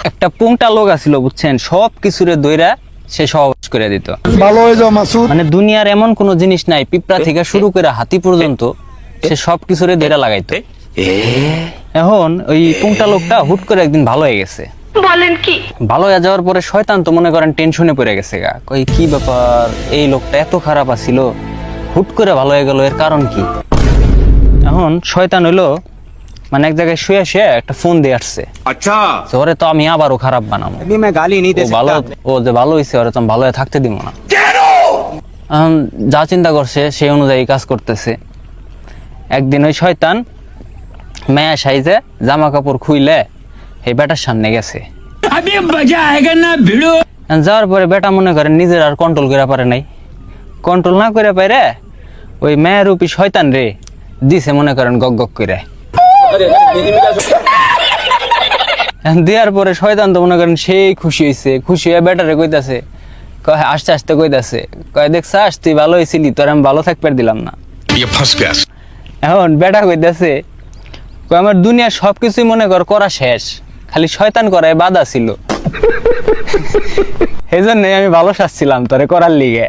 একটা পুংটা লোক আছিল বুঝছেন, সব কিছুরে দইরা সে সহজ করে দিত। ভালো হয়ে যাও মাসুদ। মানে দুনিয়ার এমন কোন জিনিস নাই, পিঁপড়া থেকে শুরু করে হাতি পর্যন্ত সে সব কিছুরে দইরা লাগাইতো। এখন ওই পুংটা লোকটা হুট করে একদিন ভালো হয়ে গেছে। বলেন কি? ভালো হয়ে যাওয়ার পরে শয়তান তো মনে করেন টেনশনে পড়ে গেছে গা, কই কি ব্যাপার, এই লোকটা এত খারাপ আছিল, হুট করে ভালো হয়ে গেল, এর কারণ কি? এখন শয়তান হইলো মানে এক জায়গায় শুয়ে শুয়ে একটা ফোন দিয়ে আসছে, अच्छा ওরে তো আমি আবারও খারাপ বানাবো, अभी मैं गाली नहीं दे ও ভালো, ও যে ভালো হয়েছে ওরে তো আমি ভালো হয়ে থাকতে দিব না। এখন যা চিন্তা করছে সেই অনুযায়ী কাজ করতেছে। একদিন ওই শয়তান মেয়া সাইজে জামা কাপড় খুইলে এই বেটার সামনে গেছে। अभी मजा आएगा ना भिड़ो। যাওয়ার পরে বেটা মনে করেন নিজের আর কন্ট্রোল করে পারে নাই, কন্ট্রোল না করে পারে ওই মেয়ের রূপী শয়তান রে দিছে মনে করেন গক গক করে। দেওয়ার পরে শয়তান তো মনে করেন সেই খুশি হয়েছে, খুশি হয়ে বেটারে কইতাছে, কয় আস্তে আস্তে কইতাছে, কয় দেখছাস তুই ভালো হয়েছিলি, তোর আমি ভালো থাকতে দিলাম না। ये फंस गया। এখন বেটা কইতাছে, কয় আমার দুনিয়ার সবকিছুই মনে করা শেষ, খালি শয়তান করায় বাধা ছিল, এই জন্যই আমি ভালো শাসছিলাম তোরে করার লিগে।